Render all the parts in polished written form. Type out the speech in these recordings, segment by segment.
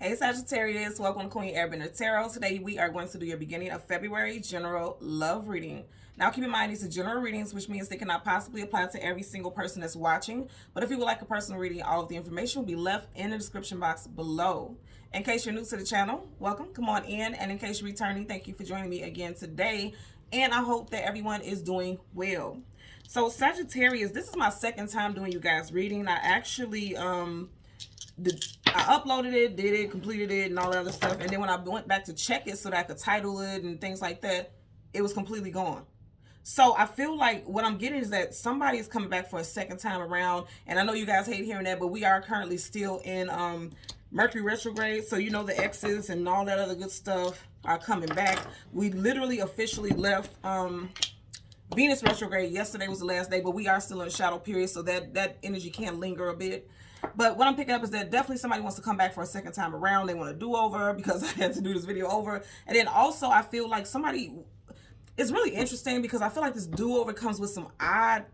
Hey Sagittarius, welcome to Queen Airbender Tarot. Today we are going to do your beginning of February general love reading. Now keep in mind these are general readings, which means they cannot possibly apply to every single person that's watching. But if you would like a personal reading, all of the information will be left in the description box below. In case you're new to the channel, welcome, come on in. And in case you're returning, thank you for joining me again today. And I hope that everyone is doing well. So Sagittarius, this is my second time doing you guys reading. I actually I uploaded it, did it, completed it, and all that other stuff. And then when I went back to check it so that I could title it and things like that, it was completely gone. So I feel like what I'm getting is that somebody is coming back for a second time around. And I know you guys hate hearing that, but we are currently still in Mercury retrograde. So you know the exes and all that other good stuff are coming back. We literally officially left Venus retrograde. Yesterday was the last day, but we are still in a shadow period, so that energy can linger a bit. But what I'm picking up is that definitely somebody wants to come back for a second time around. They want to do over because I had to do this video over. And then also I feel like somebody, it's really interesting because I feel like this do-over comes with some odd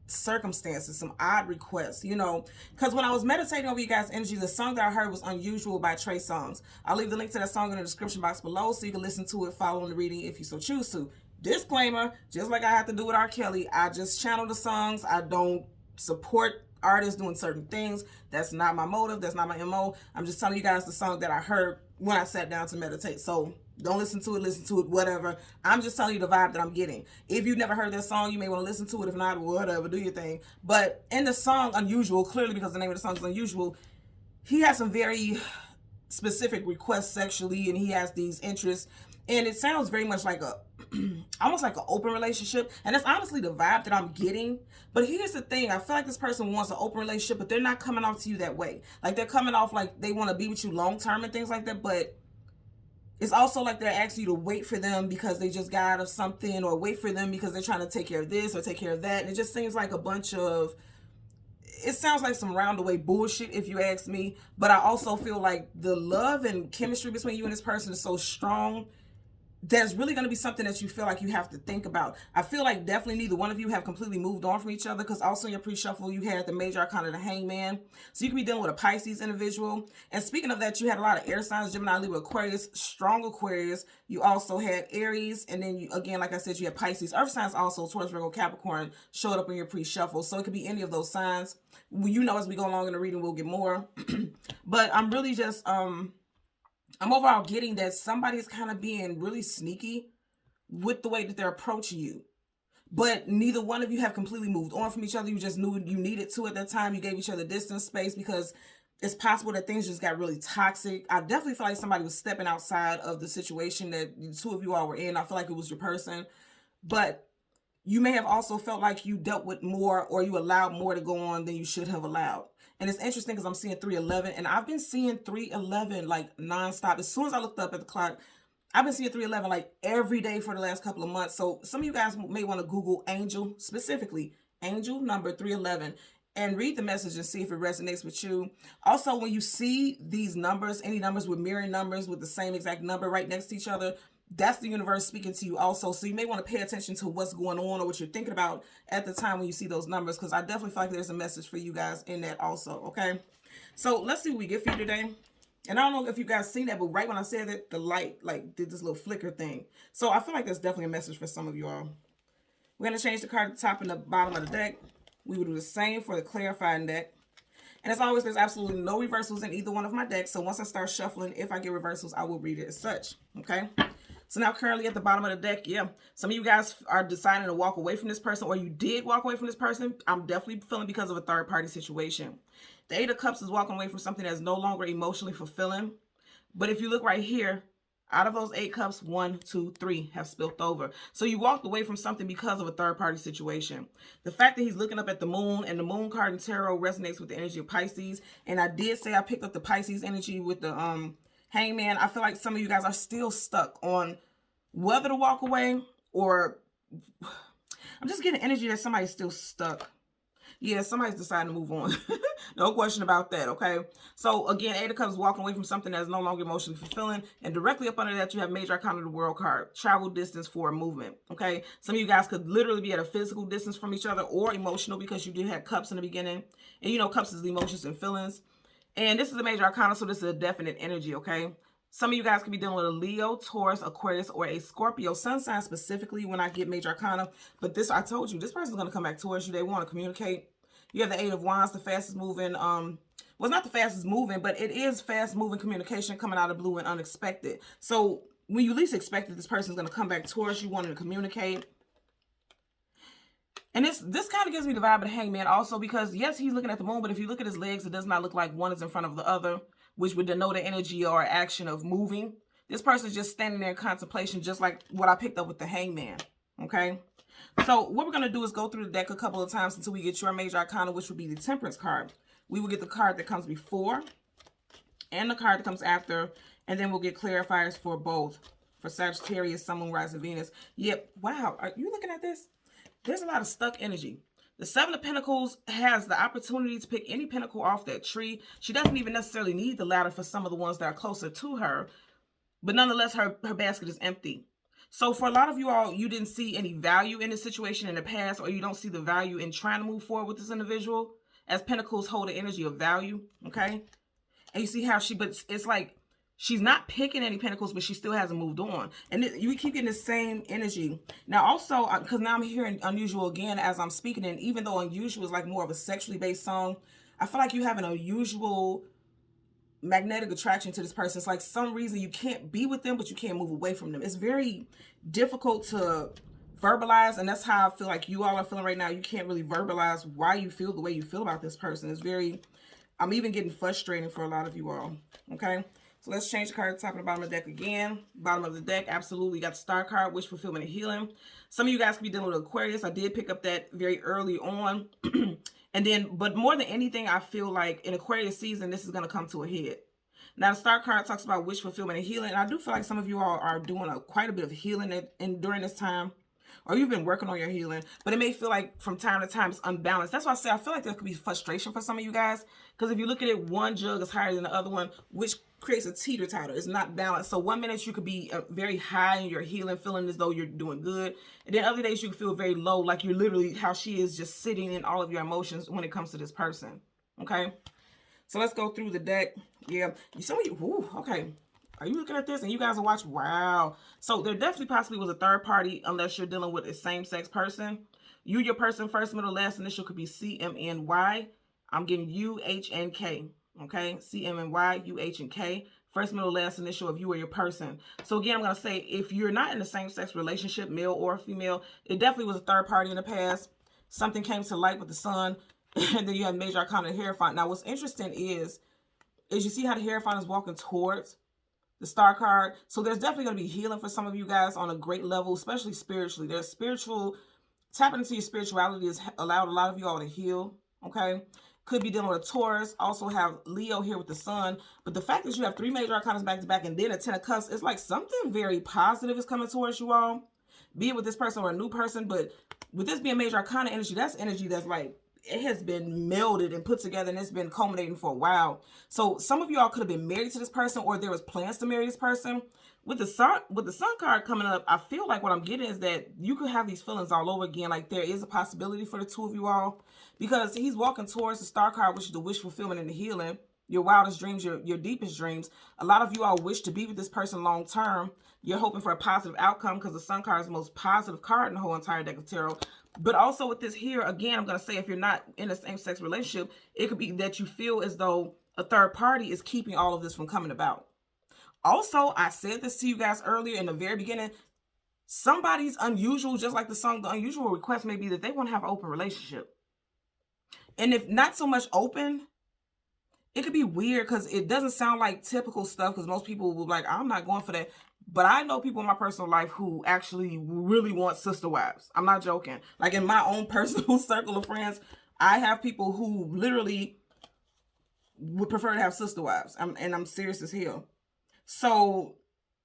circumstances, some odd requests, you know, because when I was meditating over you guys' energy, the song that I heard was Unusual by Trey Songz. I'll leave the link to that song in the description box below so you can listen to it following the reading if you so choose to. Disclaimer, just like I have to do with R. Kelly, I just channel the songs. I don't support artists doing certain things. That's not my motive. That's not my MO. I'm just telling you guys the song that I heard when I sat down to meditate. So don't listen to it, whatever. I'm just telling you the vibe that I'm getting. If you've never heard that song, you may want to listen to it. If not, whatever, do your thing. But in the song Unusual, clearly because the name of the song is Unusual, he has some very specific requests sexually, and he has these interests. And it sounds very much like a, almost like an open relationship. And that's honestly the vibe that I'm getting. But here's the thing. I feel like this person wants an open relationship, but they're not coming off to you that way. Like they're coming off like they want to be with you long term and things like that. But it's also like they're asking you to wait for them because they just got out of something, or wait for them because they're trying to take care of this or take care of that. And it just seems like a bunch of, it sounds like some roundaway bullshit if you ask me. But I also feel like the love and chemistry between you and this person is so strong. There's really going to be something that you feel like you have to think about. I feel like definitely neither one of you have completely moved on from each other, because also in your pre-shuffle, you had the major arcana of the Hangman. So you could be dealing with a Pisces individual. And speaking of that, you had a lot of air signs, Gemini, Libra, Aquarius, strong Aquarius. You also had Aries. And then, you, again, like I said, you had Pisces. Earth signs also, Taurus, Virgo, Capricorn, showed up in your pre-shuffle. So it could be any of those signs. You know, as we go along in the reading, we'll get more. But I'm really just... I'm overall getting that somebody is kind of being really sneaky with the way that they're approaching you. But neither one of you have completely moved on from each other. You just knew you needed to at that time. You gave each other distance, space, because it's possible that things just got really toxic. I definitely feel like somebody was stepping outside of the situation that the two of you all were in. I feel like it was your person. But you may have also felt like you dealt with more, or you allowed more to go on than you should have allowed. And it's interesting because I'm seeing 311, and I've been seeing 311 like nonstop. As soon as I looked up at the clock, I've been seeing 311 like every day for the last couple of months. So some of you guys may want to Google angel, specifically angel number 311, and read the message and see if it resonates with you. Also, when you see these numbers, any numbers with mirroring numbers with the same exact number right next to each other, that's the universe speaking to you also. So you may want to pay attention to what's going on or what you're thinking about at the time when you see those numbers, because I definitely feel like there's a message for you guys in that also, okay? So let's see what we get for you today. And I don't know if you guys seen that, but right when I said that, the light like did this little flicker thing. So I feel like there's definitely a message for some of you all. We're going to change the card at the top and the bottom of the deck. We will do the same for the clarifying deck. And as always, there's absolutely no reversals in either one of my decks. So once I start shuffling, if I get reversals, I will read it as such, okay? So now currently at the bottom of the deck, yeah, some of you guys are deciding to walk away from this person, or you did walk away from this person. I'm definitely feeling because of a third-party situation. The Eight of Cups is walking away from something that's no longer emotionally fulfilling. But if you look right here, out of those 8 cups, 1, 2, 3 have spilled over. So you walked away from something because of a third-party situation. The fact that he's looking up at the moon, and the moon card in tarot resonates with the energy of Pisces. And I did say I picked up the Pisces energy with the Hangman. I feel like some of you guys are still stuck on whether to walk away, or I'm just getting energy that somebody's still stuck. Yeah, somebody's deciding to move on. No question about that, okay? So, again, Eight of Cups walking away from something that's no longer emotionally fulfilling. And directly up under that, you have Major Arcana of the World card. Travel distance for a movement, okay? Some of you guys could literally be at a physical distance from each other, or emotional, because you did have Cups in the beginning. And, you know, Cups is the emotions and feelings. And this is a major arcana, so this is a definite energy, okay? Some of you guys could be dealing with a Leo, Taurus, Aquarius, or a Scorpio sun sign specifically when I get major arcana. But this, I told you, this person's going to come back towards you. They want to communicate. You have the Eight of Wands, the fastest moving, well, it's not the fastest moving, but it is fast moving communication coming out of blue and unexpected. So when you least expect it, this person's going to come back towards you wanting to communicate. And this kind of gives me the vibe of the Hangman also, because yes, he's looking at the moon, but if you look at his legs, it does not look like one is in front of the other, which would denote the energy or action of moving. This person's just standing there in contemplation, just like what I picked up with the Hangman, okay? So what we're going to do is go through the deck a couple of times until we get your major arcana, which would be the Temperance card. We will get the card that comes before and the card that comes after, and then we'll get clarifiers for both. For Sagittarius, Sun, Moon, Rising, Venus. Yep, wow, are you looking at this? There's a lot of stuck energy. The Seven of Pentacles has the opportunity to pick any pentacle off that tree. She doesn't even necessarily need the ladder for some of the ones that are closer to her. But nonetheless, her basket is empty. So for a lot of you all, you didn't see any value in the situation in the past, or you don't see the value in trying to move forward with this individual, as Pentacles hold the energy of value, okay? And you see how but it's like, she's not picking any pentacles, but she still hasn't moved on. And you keep getting the same energy. Now also, because now I'm hearing unusual again as I'm speaking, and even though unusual is like more of a sexually based song, I feel like you have an unusual magnetic attraction to this person. It's like some reason you can't be with them, but you can't move away from them. It's very difficult to verbalize, and that's how I feel like you all are feeling right now. You can't really verbalize why you feel the way you feel about this person. It's very, I'm even getting frustrating for a lot of you all, okay? So let's change the card top and the bottom of the deck again. Bottom of the deck, absolutely. You got the Star card, Wish Fulfillment and Healing. Some of you guys could be dealing with Aquarius. I did pick up that very early on. And then, but more than anything, I feel like in Aquarius season, this is going to come to a head. Now, the Star card talks about wish fulfillment and healing. And I do feel like some of you all are doing quite a bit of healing during this time. Or you've been working on your healing. But it may feel like from time to time it's unbalanced. That's why I say I feel like there could be frustration for some of you guys. Because if you look at it, one jug is higher than the other one, which creates a teeter-totter. It's not balanced. So one minute you could be very high in your healing, feeling as though you're doing good. And then other days you can feel very low, like you're literally how she is, just sitting in all of your emotions when it comes to this person. Okay? So let's go through the deck. Yeah. Some of you, ooh, okay. Are you looking at this and you guys are watching? Wow. So there definitely possibly was a third party unless you're dealing with a same-sex person. You, your person, first, middle, last initial could be CMNY. I'm getting UHNK. Okay? CMNY, UHNK. First, middle, last initial of you or your person. So again, I'm going to say if you're not in a same-sex relationship, male or female, it definitely was a third party in the past. Something came to light with the sun. And then you have major arcana Hierophant. Now, what's interesting is you see how the Hierophant is walking towards the Star card. So there's definitely going to be healing for some of you guys on a great level, especially spiritually. There's spiritual, tapping into your spirituality has allowed a lot of you all to heal, okay? Could be dealing with a Taurus. Also have Leo here with the sun. But the fact that you have 3 major arcanas back to back and then a 10 of cups, it's like something very positive is coming towards you all. Be it with this person or a new person. But with this being major arcana energy, that's energy that's like, it has been melded and put together, and it's been culminating for a while. So some of y'all could have been married to this person, or there was plans to marry this person. With the sun card coming up, I feel like what I'm getting is that you could have these feelings all over again. Like there is a possibility for the two of you all, because he's walking towards the Star card, which is the wish fulfillment and the healing. Your wildest dreams, your deepest dreams. A lot of you all wish to be with this person long term. You're hoping for a positive outcome because the Sun card is the most positive card in the whole entire deck of tarot. But also with this here, again, I'm going to say if you're not in a same-sex relationship, it could be that you feel as though a third party is keeping all of this from coming about. Also, I said this to you guys earlier in the very beginning. Somebody's unusual, just like the song, the unusual request may be that they want to have an open relationship. And if not so much open, it could be weird because it doesn't sound like typical stuff, because most people will be like, I'm not going for that. But I know people in my personal life who actually really want sister wives. I'm not joking. Like in my own personal circle of friends, I have people who literally would prefer to have sister wives. And I'm serious as hell. So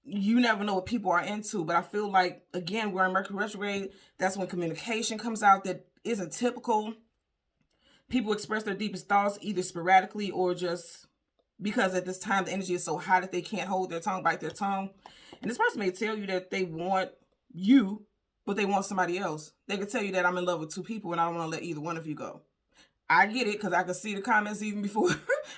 you never know what people are into. But I feel like, again, we're in Mercury retrograde. That's when communication comes out that isn't typical. People express their deepest thoughts either sporadically or just because at this time the energy is so high that they can't hold their tongue, bite their tongue. And this person may tell you that they want you, but they want somebody else. They could tell you that I'm in love with 2 people and I don't want to let either one of you go. I get it because I could see the comments even before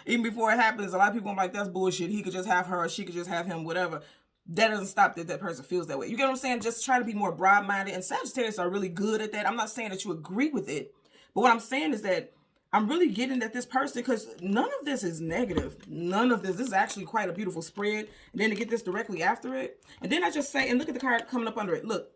even before it happens. A lot of people are like, that's bullshit. He could just have her or she could just have him, whatever. That doesn't stop that person feels that way. You get what I'm saying? Just try to be more broad-minded. And Sagittarius are really good at that. I'm not saying that you agree with it. But what I'm saying is that I'm really getting that this person, because none of this is negative. None of this. This is actually quite a beautiful spread. And then to get this directly after it. And then I just say, and look at the card coming up under it. Look.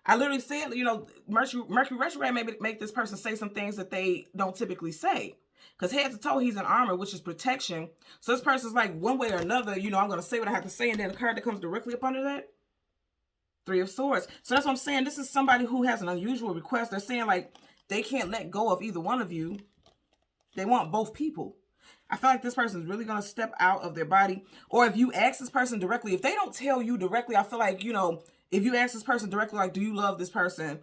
I literally said, you know, Mercury retrograde may make this person say some things that they don't typically say. Because head to toe, he's in armor, which is protection. So this person's like, one way or another, you know, I'm going to say what I have to say. And then the card that comes directly up under that, Three of Swords. So that's what I'm saying. This is somebody who has an unusual request. They're saying, like, they can't let go of either one of you. They want both people. I feel like this person is really going to step out of their body. Or if you ask this person directly, if they don't tell you directly, I feel like, you know, if you ask this person directly, like, do you love this person?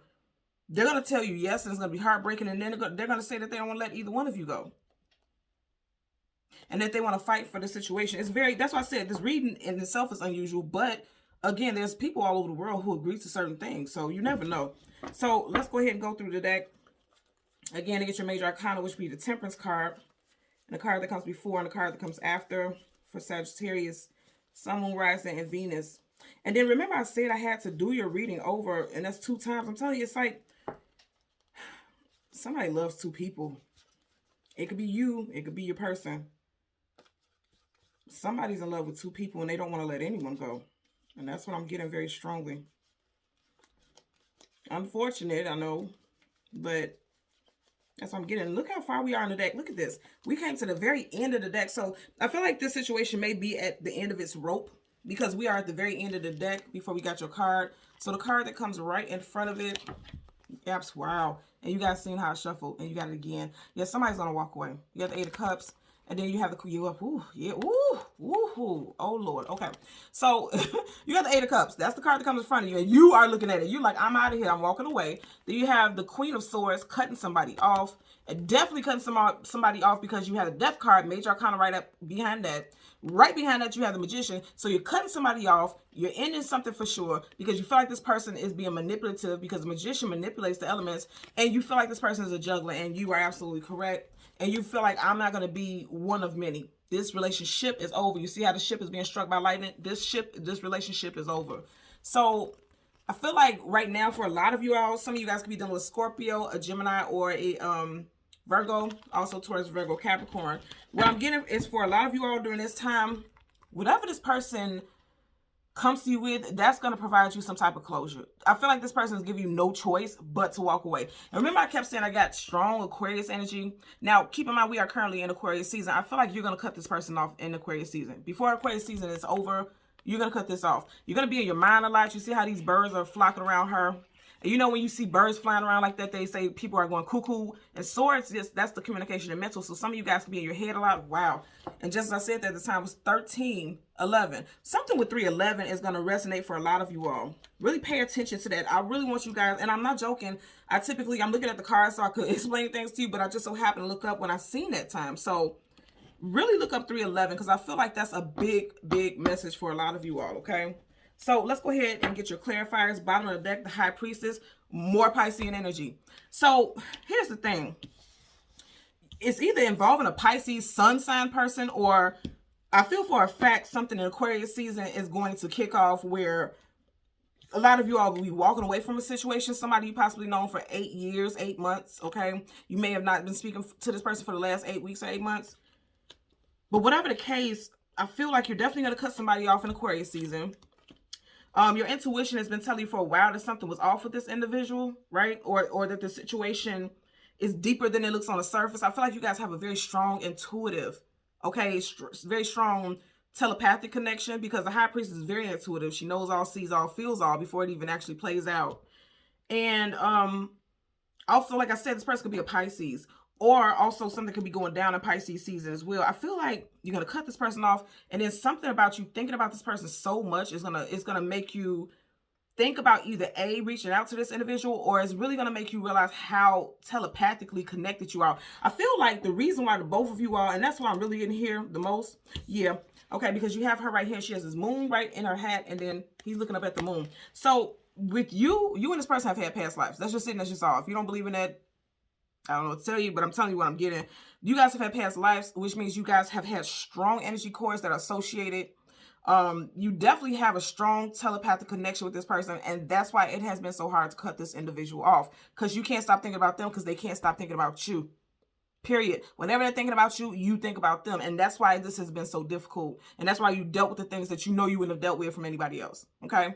They're going to tell you yes, and it's going to be heartbreaking. And then they're going to say that they don't want to let either one of you go. And that they want to fight for the situation. It's very, that's why I said this reading in itself is unusual. But again, there's people all over the world who agree to certain things. So you never know. So let's go ahead and go through the deck. Again, to get your major arcana, which would be the Temperance card. And the card that comes before and the card that comes after for Sagittarius, Sun, Moon, Rising, and Venus. And then remember I said I had to do your reading over, and that's 2 times. I'm telling you, it's like somebody loves 2 people. It could be you. It could be your person. Somebody's in love with 2 people, and they don't want to let anyone go. And that's what I'm getting very strongly. Unfortunate, I know, but that's what I'm getting. Look how far we are in the deck. Look at this. We came to the very end of the deck. So I feel like this situation may be at the end of its rope, because we are at the very end of the deck before we got your card. So the card that comes right in front of it, yaps, wow. And you guys seen how I shuffled, and you got it again. Yeah, somebody's going to walk away. You got the 8 of Cups, and then you have the, you up, ooh, yeah, ooh, ooh, oh Lord. Okay, so you got the 8 of Cups. That's the card that comes in front of you, and you are looking at it. You're like, I'm out of here. I'm walking away. Then you have the Queen of Swords cutting somebody off, and definitely cutting somebody off because you had a Death card, major arcana right up behind that. Right behind that, you have the Magician. So you're cutting somebody off. You're ending something for sure because you feel like this person is being manipulative, because the Magician manipulates the elements, and you feel like this person is a juggler, and you are absolutely correct. And you feel like, I'm not going to be one of many. This relationship is over. You see how the ship is being struck by lightning? This relationship is over. So I feel like right now for a lot of you all, some of you guys could be dealing with Scorpio, a Gemini, or a Virgo, also Taurus, Virgo, Capricorn. What I'm getting is for a lot of you all during this time, whatever this person comes to you with, that's going to provide you some type of closure. I feel like this person is giving you no choice but to walk away. And remember I kept saying I got strong Aquarius energy. Now, keep in mind we are currently in Aquarius season. I feel like you're going to cut this person off in Aquarius season. Before Aquarius season is over, you're going to cut this off. You're going to be in your mind a lot. You see how these birds are flocking around her? You know, when you see birds flying around like that, they say people are going cuckoo. And Swords, that's the communication and mental. So some of you guys can be in your head a lot. Wow. And just as I said that, the time was 1311. Something with 311 is going to resonate for a lot of you all. Really pay attention to that. I really want you guys, and I'm not joking. I'm looking at the cards so I could explain things to you, but I just so happened to look up when I seen that time. So really look up 311 because I feel like that's a big, big message for a lot of you all, okay? So let's go ahead and get your clarifiers. Bottom of the deck, the High Priestess, more Piscean energy. So here's the thing. It's either involving a Pisces sun sign person, or I feel for a fact something in Aquarius season is going to kick off where a lot of you all will be walking away from a situation. Somebody you possibly known for 8 years, 8 months, okay? You may have not been speaking to this person for the last 8 weeks or 8 months. But whatever the case, I feel like you're definitely going to cut somebody off in Aquarius season. Your intuition has been telling you for a while that something was off with this individual, right? Or that the situation is deeper than it looks on the surface. I feel like you guys have a very strong intuitive, okay, very strong telepathic connection, because the High Priestess is very intuitive. She knows all, sees all, feels all before it even actually plays out. And also, like I said, this person could be a Pisces. Or also something could be going down in Pisces season as well. I feel like you're going to cut this person off. And then something about you thinking about this person so much is gonna make you think about either A, reaching out to this individual, or it's really going to make you realize how telepathically connected you are. I feel like the reason why the both of you are, and that's why I'm really in here the most. Yeah. Okay. Because you have her right here. She has this moon right in her hat. And then he's looking up at the moon. So with you and this person have had past lives. That's just it. That's just all. If you don't believe in that, I don't know what to tell you, but I'm telling you what I'm getting. You guys have had past lives, which means you guys have had strong energy cores that are associated. You definitely have a strong telepathic connection with this person, and that's why it has been so hard to cut this individual off, because you can't stop thinking about them because they can't stop thinking about you. Period. Whenever they're thinking about you, you think about them, and that's why this has been so difficult, and that's why you dealt with the things that you know you wouldn't have dealt with from anybody else. Okay.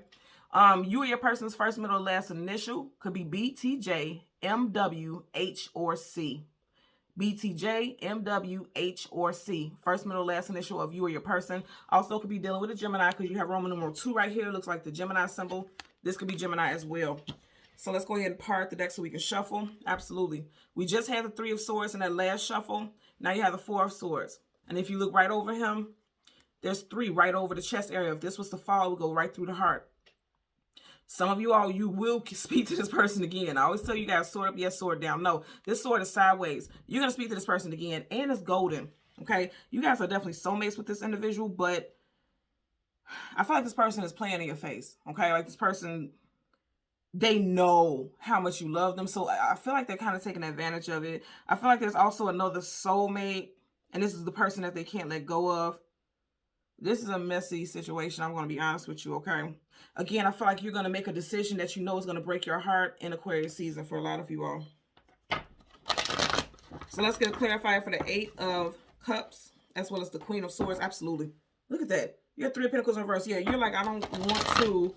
You or your person's first, middle, last initial could be BTJ, MW, H, or C. BTJ, MW, H, or C. First, middle, last initial of you or your person. Also could be dealing with a Gemini because you have Roman numeral 2 right here. Looks like the Gemini symbol. This could be Gemini as well. So let's go ahead and part the deck so we can shuffle. Absolutely. We just had the 3 of Swords in that last shuffle. Now you have the 4 of Swords. And if you look right over him, there's 3 right over the chest area. If this was to fall, it would go right through the heart. Some of you all, you will speak to this person again. I always tell you guys, sword up, yes, sword down. No, this sword is sideways. You're going to speak to this person again, and it's golden, okay? You guys are definitely soulmates with this individual, but I feel like this person is playing in your face, okay? Like this person, they know how much you love them, so I feel like they're kind of taking advantage of it. I feel like there's also another soulmate, and this is the person that they can't let go of. This is a messy situation. I'm going to be honest with you, okay? Again, I feel like you're going to make a decision that you know is going to break your heart in Aquarius season for a lot of you all. So let's get a clarifier for the 8 of Cups as well as the Queen of Swords. Absolutely. Look at that. You have 3 of Pentacles in reverse. Yeah, you're like, I don't want to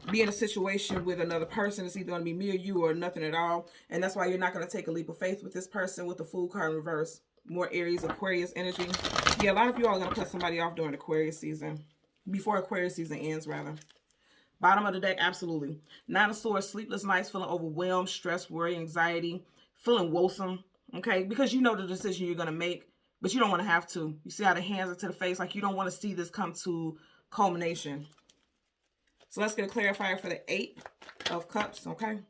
be in a situation with another person. It's either going to be me or you or nothing at all. And that's why you're not going to take a leap of faith with this person with the Fool card in reverse. More Aries, Aquarius energy. Yeah, a lot of you all are going to cut somebody off during Aquarius season. Before Aquarius season ends, rather. Bottom of the deck, absolutely. 9 of Swords, sleepless nights, feeling overwhelmed, stress, worry, anxiety, feeling woesome, okay? Because you know the decision you're going to make, but you don't want to have to. You see how the hands are to the face? Like you don't want to see this come to culmination. So let's get a clarifier for the 8 of Cups, okay?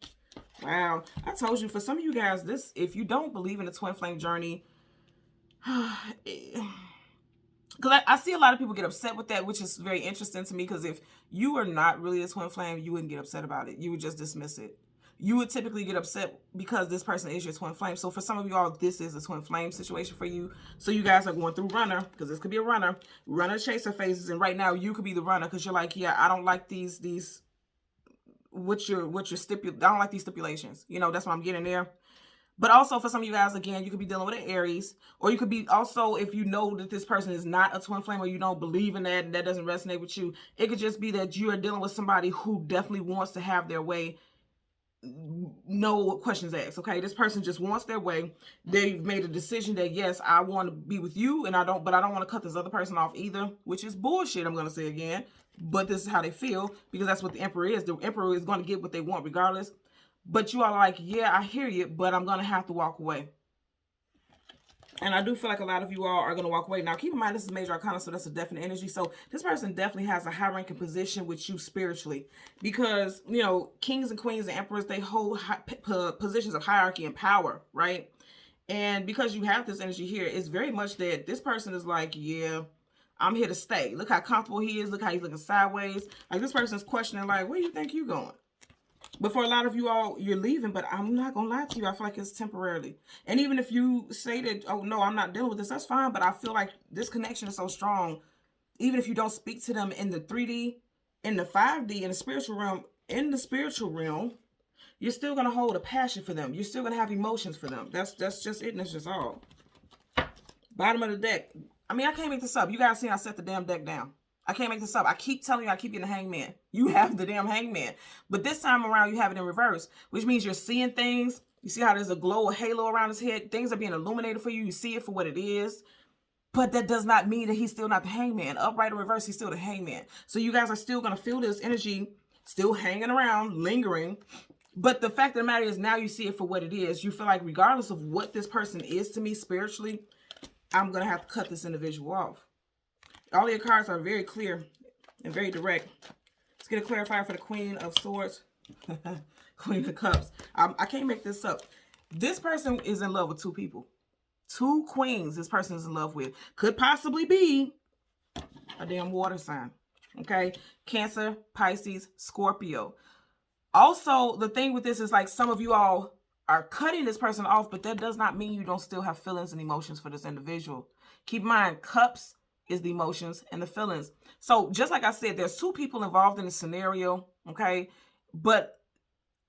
Wow. I told you, for some of you guys, this, if you don't believe in the twin flame journey, because I see a lot of people get upset with that, which is very interesting to me, because if you are not really a twin flame, you wouldn't get upset about it. You would just dismiss it. You would typically get upset because this person is your twin flame. So for some of you all, this is a twin flame situation for you. So you guys are going through runner, because this could be a runner chaser phases, and right now you could be the runner because you're like, yeah, I don't like these what your I don't like these stipulations. You know, that's what I'm getting there. But also for some of you guys, again, you could be dealing with an Aries, or you could be also, if you know that this person is not a twin flame or you don't believe in that and that doesn't resonate with you, it could just be that you are dealing with somebody who definitely wants to have their way. No questions asked, okay? This person just wants their way. They've made a decision that, yes, I want to be with you, and I don't want to cut this other person off either, which is bullshit, I'm going to say again. But this is how they feel, because that's what the Emperor is. The Emperor is going to get what they want regardless. But you are like, yeah, I hear you, but I'm going to have to walk away. And I do feel like a lot of you all are going to walk away. Now, keep in mind, this is major arcana, so that's a definite energy. So this person definitely has a high-ranking position with you spiritually. Because, you know, kings and queens and emperors, they hold positions of hierarchy and power, right? And because you have this energy here, it's very much that this person is like, yeah, I'm here to stay. Look how comfortable he is. Look how he's looking sideways. Like, this person's questioning, like, where do you think you're going? But for a lot of you all, you're leaving, but I'm not going to lie to you. I feel like it's temporarily. And even if you say that, oh, no, I'm not dealing with this, that's fine. But I feel like this connection is so strong. Even if you don't speak to them in the 3D, in the 5D, in the spiritual realm, you're still going to hold a passion for them. You're still going to have emotions for them. That's just it, and that's just all. Bottom of the deck. I mean, I can't make this up. You guys see I set the damn deck down. I can't make this up. I keep telling you, I keep getting the Hangman. You have the damn Hangman. But this time around, you have it in reverse, which means you're seeing things. You see how there's a glow, a halo around his head. Things are being illuminated for you. You see it for what it is. But that does not mean that he's still not the Hangman. Upright or reverse, he's still the Hangman. So you guys are still going to feel this energy still hanging around, lingering. But the fact of the matter is, now you see it for what it is. You feel like regardless of what this person is to me spiritually, I'm going to have to cut this individual off. All your cards are very clear and very direct. Let's get a clarifier for the Queen of Swords. Queen of Cups. I can't make this up. This person is in love with 2 people. 2 queens this person is in love with. Could possibly be a damn water sign. Okay? Cancer, Pisces, Scorpio. Also, the thing with this is, like, some of you all are cutting this person off, but that does not mean you don't still have feelings and emotions for this individual. Keep in mind, cups is the emotions and the feelings. So just like I said, there's two people involved in the scenario, okay? But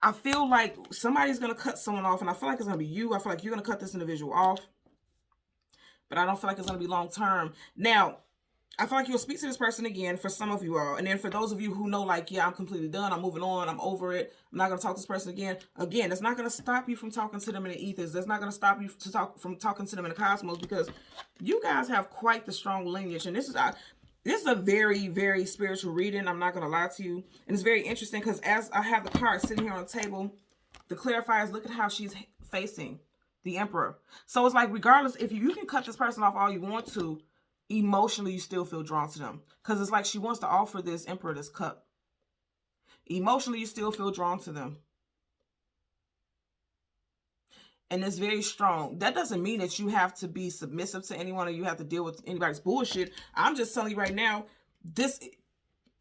I feel like somebody's going to cut someone off, and I feel like it's going to be you. I feel like you're going to cut this individual off, but I don't feel like it's going to be long term. Now, I feel like you'll speak to this person again for some of you all. And then for those of you who know, like, yeah, I'm completely done. I'm moving on. I'm over it. I'm not going to talk to this person again. Again, it's not going to stop you from talking to them in the ethers. That's not going to stop you from talking to them in the cosmos, because you guys have quite the strong lineage. And this is a very, very spiritual reading. I'm not going to lie to you. And it's very interesting because as I have the card sitting here on the table, the clarifiers, look at how she's facing the Emperor. So it's like, regardless, if you can cut this person off all you want to, emotionally you still feel drawn to them, because it's like she wants to offer this Emperor this cup. Emotionally you still feel drawn to them, and it's very strong. That doesn't mean that you have to be submissive to anyone or you have to deal with anybody's bullshit. I'm just telling you right now, this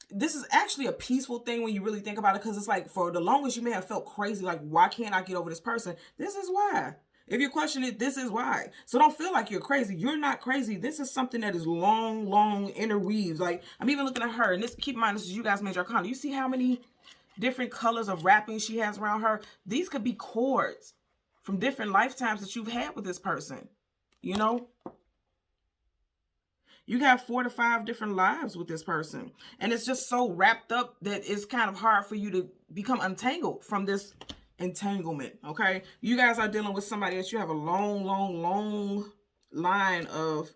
is actually a peaceful thing when you really think about it, because it's like, for the longest you may have felt crazy, like, why can't I get over this person? This is why. If you question it, this is why. So don't feel like you're crazy. You're not crazy. This is something that is long, long interweaves. Like, I'm even looking at her, and this, keep in mind, this is you guys' major arcana. You see how many different colors of wrapping she has around her? These could be cords from different lifetimes that you've had with this person. You know? You have 4 to 5 different lives with this person. And it's just so wrapped up that it's kind of hard for you to become untangled from this entanglement, okay? You guys are dealing with somebody that you have a long, long, long line of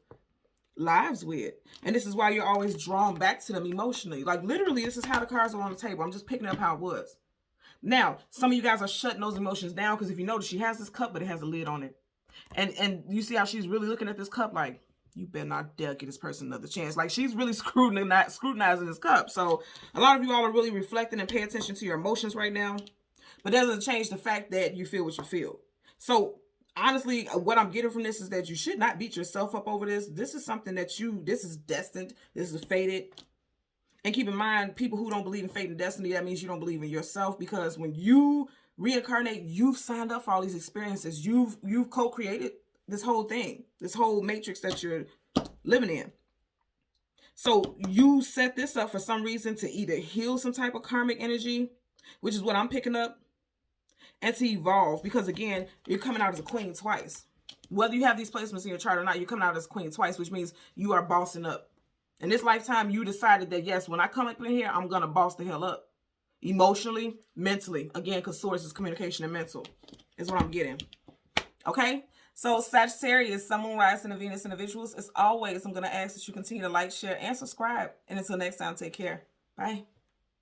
lives with. And this is why you're always drawn back to them emotionally. Like, literally, this is how the cards are on the table. I'm just picking up how it was. Now, some of you guys are shutting those emotions down, because if you notice, she has this cup, but it has a lid on it. And you see how she's really looking at this cup like, you better not dare give this person another chance. Like, she's really scrutinizing this cup. So a lot of you all are really reflecting and paying attention to your emotions right now. But that doesn't change the fact that you feel what you feel. So honestly, what I'm getting from this is that you should not beat yourself up over this. This is something that this is destined. This is fated. And keep in mind, people who don't believe in fate and destiny, that means you don't believe in yourself, because when you reincarnate, you've signed up for all these experiences. You've co-created this whole thing, this whole matrix that you're living in. So you set this up for some reason to either heal some type of karmic energy, which is what I'm picking up, and to evolve, because again, you're coming out as a queen twice. Whether you have these placements in your chart or not, you're coming out as a queen twice, which means you are bossing up. In this lifetime, you decided that, yes, when I come up in here, I'm going to boss the hell up. Emotionally, mentally. Again, because source is communication and mental is what I'm getting. Okay? So Sagittarius, Sun, Moon, Rising, and Venus individuals, as always, I'm going to ask that you continue to like, share, and subscribe. And until next time, take care. Bye.